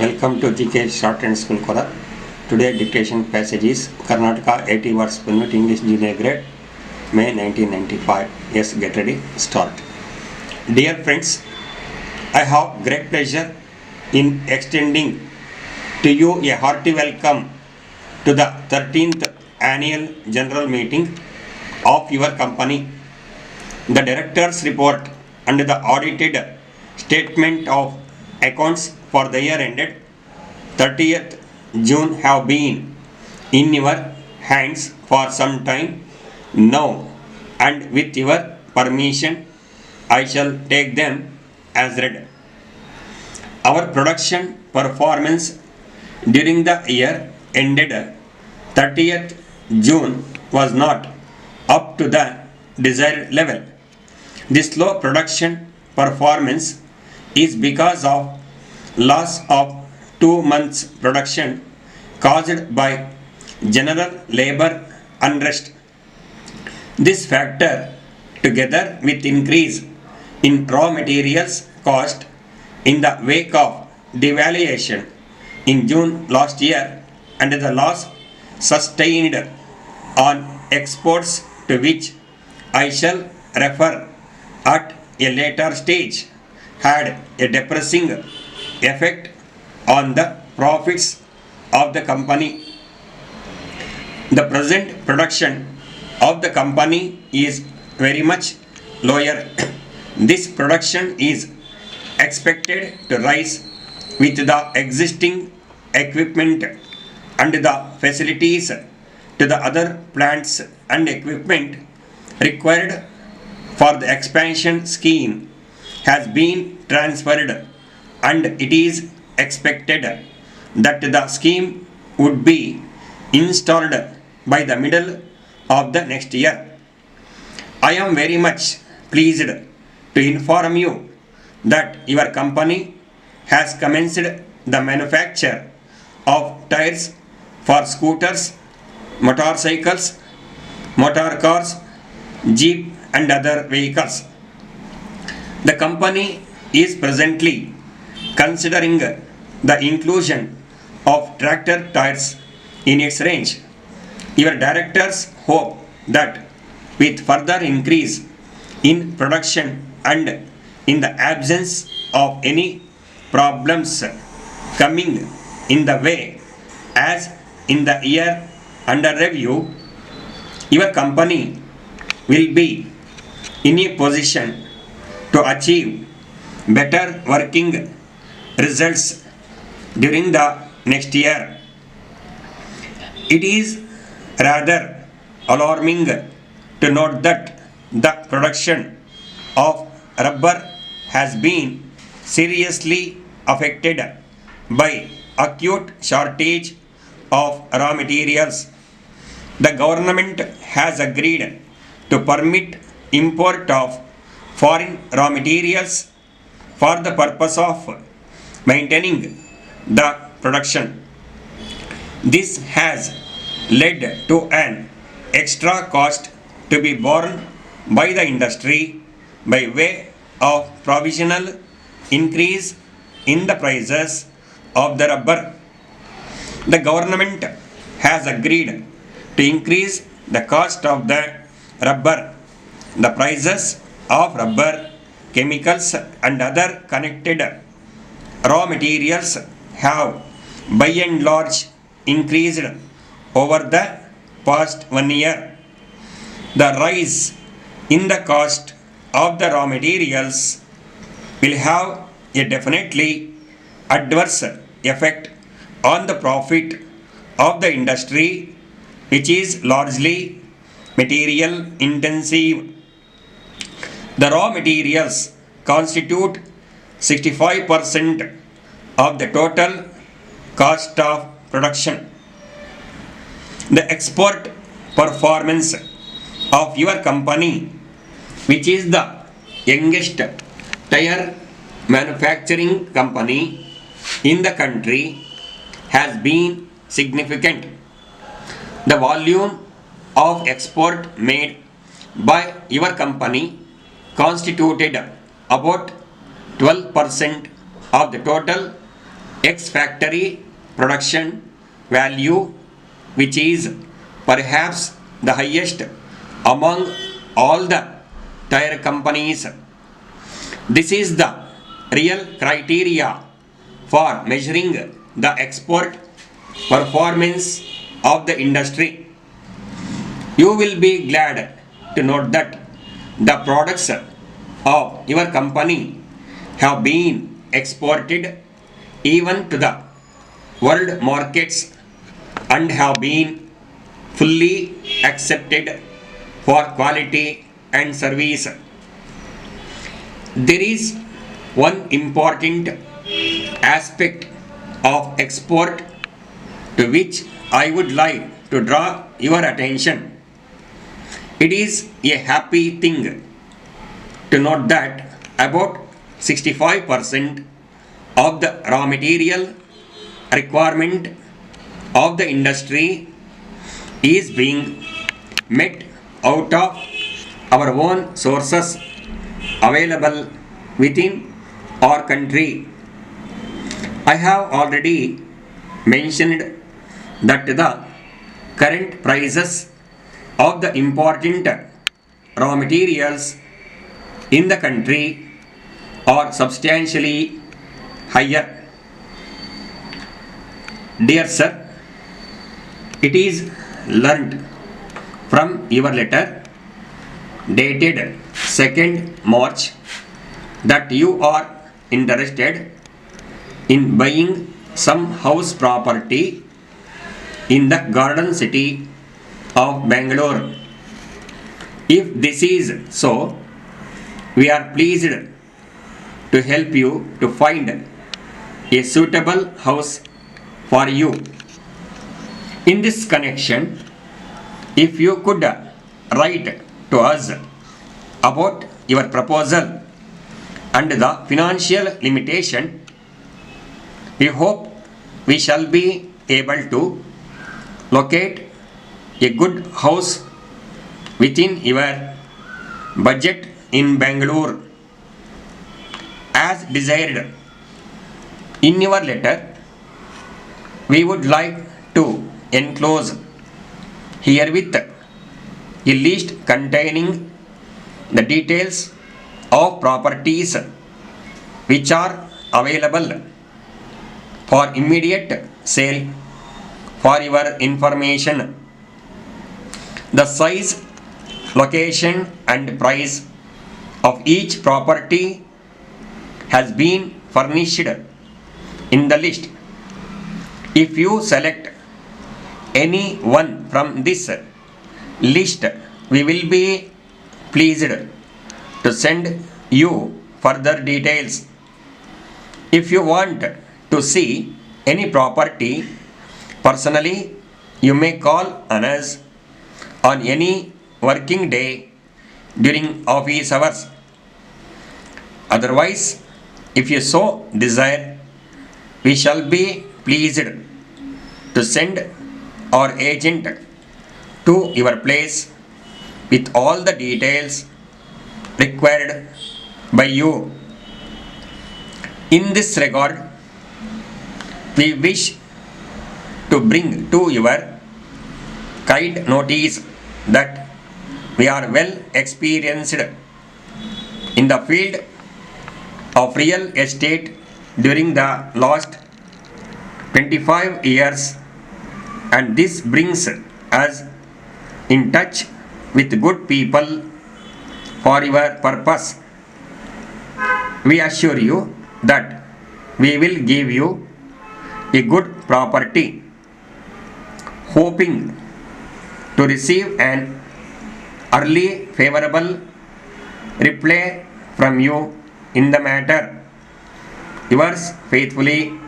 Welcome to GK Short and School Kora. Today dictation passage is Karnataka 80 words per minute English Junior Grade, May 1995. Yes, get ready, start. Dear friends, I have great pleasure in extending to you a hearty welcome to the 13th annual general meeting of your company. The director's report and the audited statement of accounts for the year ended 30th June have been in your hands for some time now, and with your permission, I shall take them as read. Our production performance during the year ended 30th June was not up to the desired level. This low production performance is because of loss of 2 months production caused by general labor unrest. This factor, together with increase in raw materials cost in the wake of devaluation in June last year and the loss sustained on exports, to which I shall refer at a later stage, had a depressing effect on the profits of the company. The present production of the company is very much lower. This production is expected to rise with the existing equipment and the facilities to the other plants and equipment required for the expansion scheme has been transferred, and it is expected that the scheme would be installed by the middle of the next year. I am very much pleased to inform you that your company has commenced the manufacture of tires for scooters, motorcycles, motor cars, jeep and other vehicles. The company is presently considering the inclusion of tractor tires in its range. Your directors hope that with further increase in production and in the absence of any problems coming in the way as in the year under review, your company will be in a position to achieve better working results during the next year. It is rather alarming to note that the production of rubber has been seriously affected by acute shortage of raw materials. The government has agreed to permit import of foreign raw materials for the purpose of maintaining the production. This has led to an extra cost to be borne by the industry by way of provisional increase in the prices of the rubber. The government has agreed to increase the cost of the rubber. The prices of rubber, chemicals and other connected raw materials have by and large increased over the past 1 year. The rise in the cost of the raw materials will have a definitely adverse effect on the profit of the industry, which is largely material intensive. The raw materials constitute 65% of the total cost of production. The export performance of your company, which is the youngest tire manufacturing company in the country, has been significant. The volume of export made by your company constituted about 12% of the total X factory production value, which is perhaps the highest among all the tire companies. This is the real criteria for measuring the export performance of the industry. You will be glad to note that the products of your company have been exported even to the world markets and have been fully accepted for quality and service. There is one important aspect of export to which I would like to draw your attention. It is a happy thing to note that about 65% of the raw material requirement of the industry is being met out of our own sources available within our country. I have already mentioned that the current prices of the important raw materials in the country are substantially higher. Dear sir, it is learnt from your letter dated 2nd March that you are interested in buying some house property in the garden city of Bangalore. If this is so, we are pleased to help you to find a suitable house for you. In this connection, if you could write to us about your proposal and the financial limitation, we hope we shall be able to locate a good house within your budget in Bangalore. As desired in your letter, we would like to enclose herewith a list containing the details of properties which are available for immediate sale for your information. The size, location and price of each property has been furnished in the list. If you select any one from this list, we will be pleased to send you further details. If you want to see any property personally, you may call on us on any working day during office hours. Otherwise, if you so desire, we shall be pleased to send our agent to your place with all the details required by you. In this regard, we wish to bring to your kind notice that we are well experienced in the field of real estate during the last 25 years, and this brings us in touch with good people for your purpose. We assure you that we will give you a good property, hoping to receive an early favorable reply from you in the matter. Yours faithfully,